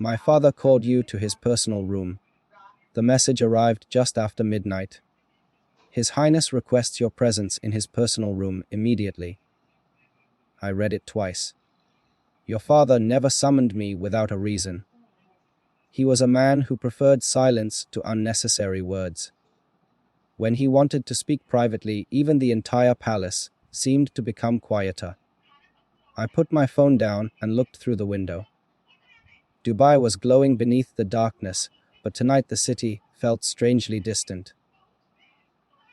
My father called you to his personal room. The message arrived just after midnight. His Highness requests your presence in his personal room immediately. I read it twice. Your father never summoned me without a reason. He was a man who preferred silence to unnecessary words. When he wanted to speak privately, even the entire palace seemed to become quieter. I put my phone down and looked through the window. Dubai was glowing beneath the darkness, but tonight the city felt strangely distant.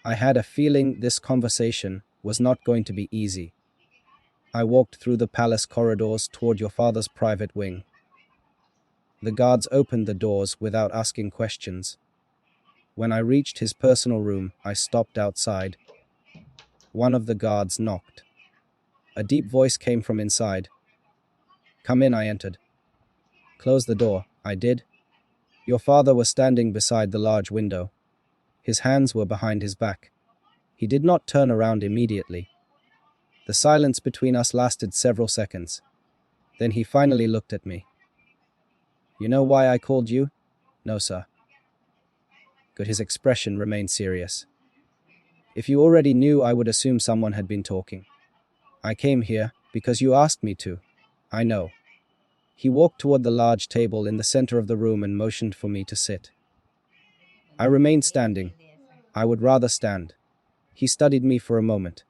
I had a feeling this conversation was not going to be easy. I walked through the palace corridors toward your father's private wing. The guards opened the doors without asking questions. When I reached his personal room, I stopped outside. One of the guards knocked. A deep voice came from inside. "Come in," I entered. "Close the door." I did. Your father was standing beside the large window. His hands were behind his back. He did not turn around immediately. The silence between us lasted several seconds. Then he finally looked at me. "You know why I called you?" "No, sir." Good. His expression remained serious. "If you already knew, I would assume someone had been talking. I came here because you asked me to." "I know." He walked toward the large table in the center of the room and motioned for me to sit. I remained standing. I would rather stand. He studied me for a moment.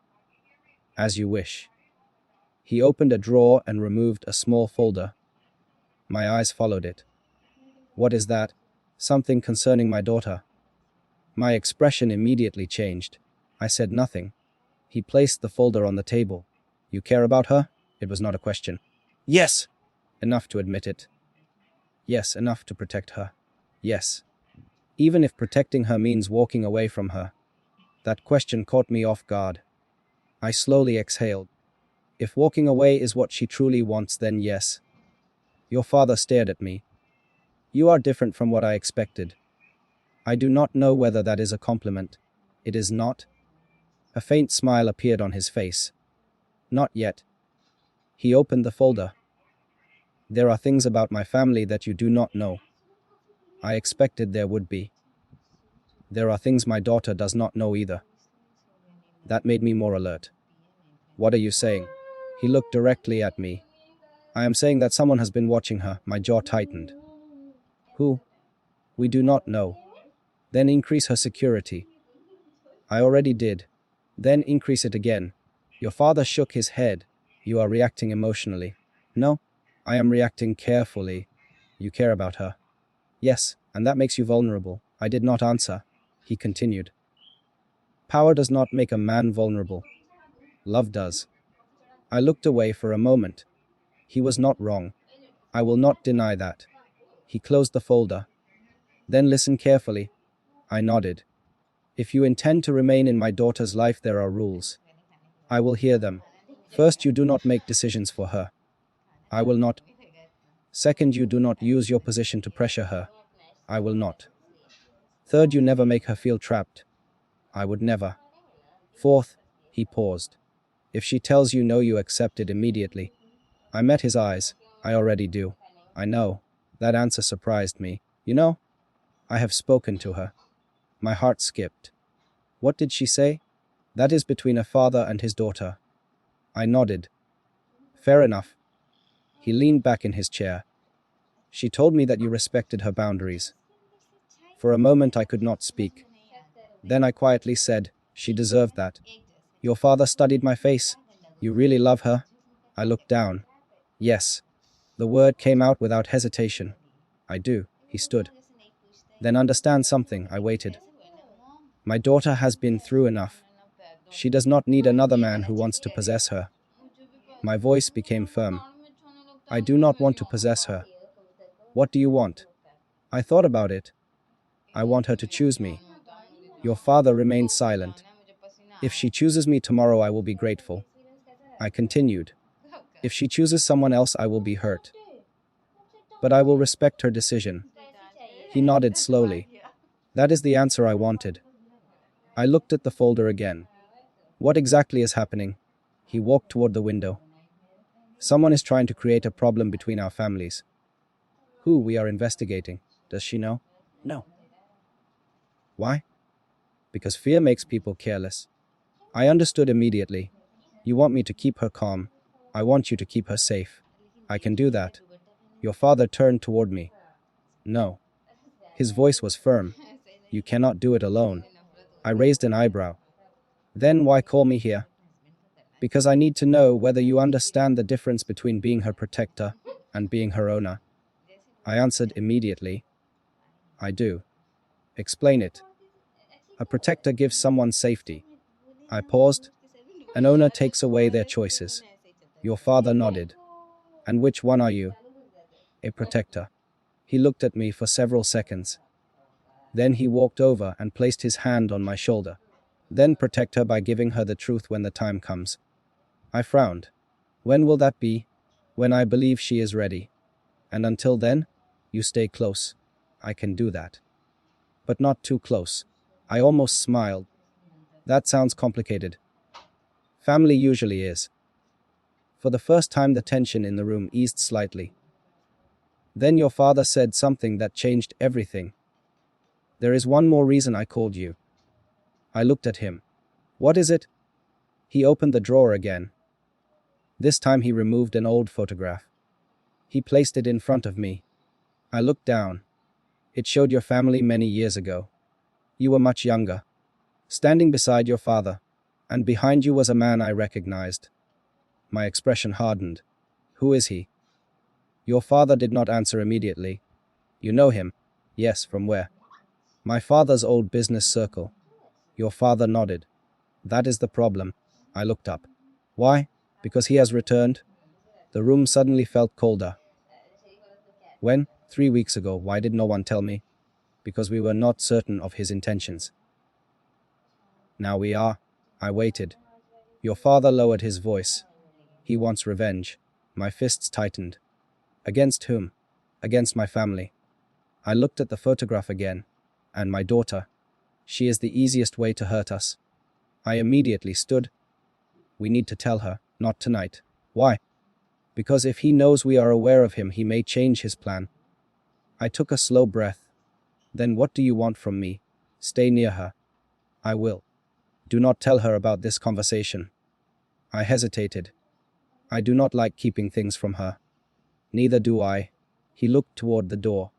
"As you wish." He opened a drawer and removed a small folder. My eyes followed it. "What is that?" "Something concerning my daughter." My expression immediately changed. I said nothing. He placed the folder on the table. "You care about her?" It was not a question. "Yes." "Enough to admit it?" "Yes, enough to protect her." "Yes." "Even if protecting her means walking away from her?" That question caught me off guard. I slowly exhaled. "If walking away is what she truly wants, then yes." Your father stared at me. "You are different from what I expected." I do not know whether that is a compliment. It is not. A faint smile appeared on his face. "Not yet." He opened the folder. "There are things about my family that you do not know." I expected there would be. "There are things my daughter does not know either." That made me more alert. "What are you saying?" He looked directly at me. "I am saying that someone has been watching her." My jaw tightened. "Who?" "We do not know." "Then increase her security." "I already did." "Then increase it again." Your father shook his head. "You are reacting emotionally." "No, I am reacting carefully." "You care about her." "Yes, and that makes you vulnerable." I did not answer. He continued. "Power does not make a man vulnerable. Love does." I looked away for a moment. He was not wrong. I will not deny that. He closed the folder. "Then listen carefully." I nodded. "If you intend to remain in my daughter's life, there are rules. I will hear them. First, you do not make decisions for her. I will not. Second, you do not use your position to pressure her. I will not. Third, you never make her feel trapped. I would never. Fourth," he paused, "if she tells you no, you accept it immediately." I met his eyes. "I already do." "I know." That answer surprised me. "You know, I have spoken to her." My heart skipped. "What did she say?" "That is between a father and his daughter." I nodded. "Fair enough." He leaned back in his chair. "She told me that you respected her boundaries." For a moment I could not speak. Then I quietly said, "She deserved that." Your father studied my face. "You really love her?" I looked down. "Yes." The word came out without hesitation. "I do." He stood. "Then understand something." I waited. "My daughter has been through enough. She does not need another man who wants to possess her." My voice became firm. "I do not want to possess her." "What do you want?" I thought about it. "I want her to choose me." Your father remained silent. "If she chooses me tomorrow, I will be grateful." I continued. "If she chooses someone else, I will be hurt. But I will respect her decision." He nodded slowly. "That is the answer I wanted." I looked at the folder again. "What exactly is happening?" He walked toward the window. "Someone is trying to create a problem between our families." Who we are investigating. Does she know? No. Why? Because fear makes people careless. I understood immediately. You want me to keep her calm. I want you to keep her safe. I can do that. Your father turned toward me. No. His voice was firm. You cannot do it alone. I raised an eyebrow. Then why call me here? Because I need to know whether you understand the difference between being her protector and being her owner. I answered immediately. I do. Explain it. A protector gives someone safety. I paused. An owner takes away their choices. Your father nodded. And which one are you? A protector. He looked at me for several seconds. Then he walked over and placed his hand on my shoulder. Then protect her by giving her the truth when the time comes. I frowned. When will that be? When I believe she is ready. And until then, you stay close. I can do that. But not too close. I almost smiled. That sounds complicated. Family usually is. For the first time, the tension in the room eased slightly. Then your father said something that changed everything. There is one more reason I called you. I looked at him. What is it? He opened the drawer again. This time he removed an old photograph. He placed it in front of me. I looked down. It showed your family many years ago. You were much younger, standing beside your father, and behind you was a man I recognized. My expression hardened. Who is he? Your father did not answer immediately. You know him? Yes, from where? My father's old business circle. Your father nodded. That is the problem. I looked up. Why? Because he has returned? The room suddenly felt colder. When? 3 weeks ago. Why did no one tell me? Because we were not certain of his intentions. Now we are. I waited. Your father lowered his voice. He wants revenge. My fists tightened. Against whom? Against my family. I looked at the photograph again. And my daughter. She is the easiest way to hurt us. I immediately stood. We need to tell her, not tonight. Why? Because if he knows we are aware of him, he may change his plan. I took a slow breath. Then what do you want from me? Stay near her. I will. Do not tell her about this conversation. I hesitated. I do not like keeping things from her. Neither do I. He looked toward the door.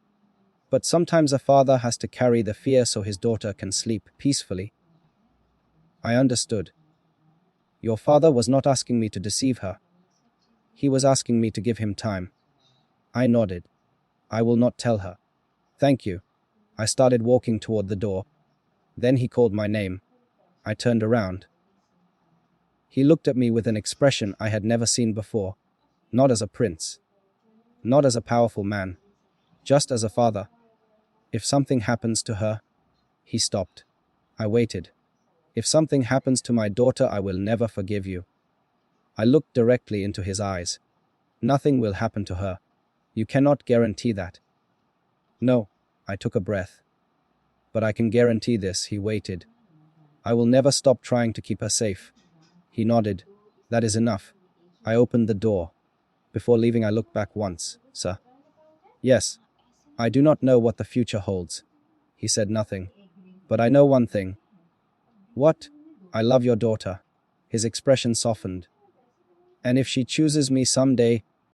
But sometimes a father has to carry the fear so his daughter can sleep peacefully. I understood. Your father was not asking me to deceive her. He was asking me to give him time. I nodded. I will not tell her. Thank you. I started walking toward the door. Then he called my name. I turned around. He looked at me with an expression I had never seen before. Not as a prince. Not as a powerful man. Just as a father. If something happens to her... He stopped. I waited. If something happens to my daughter, I will never forgive you. I looked directly into his eyes. Nothing will happen to her. You cannot guarantee that. No, I took a breath. But I can guarantee this. He waited. I will never stop trying to keep her safe. He nodded. That is enough. I opened the door. Before leaving, I looked back once. Sir? Yes. I do not know what the future holds. He said nothing. But I know one thing. What? I love your daughter. His expression softened. And if she chooses me someday,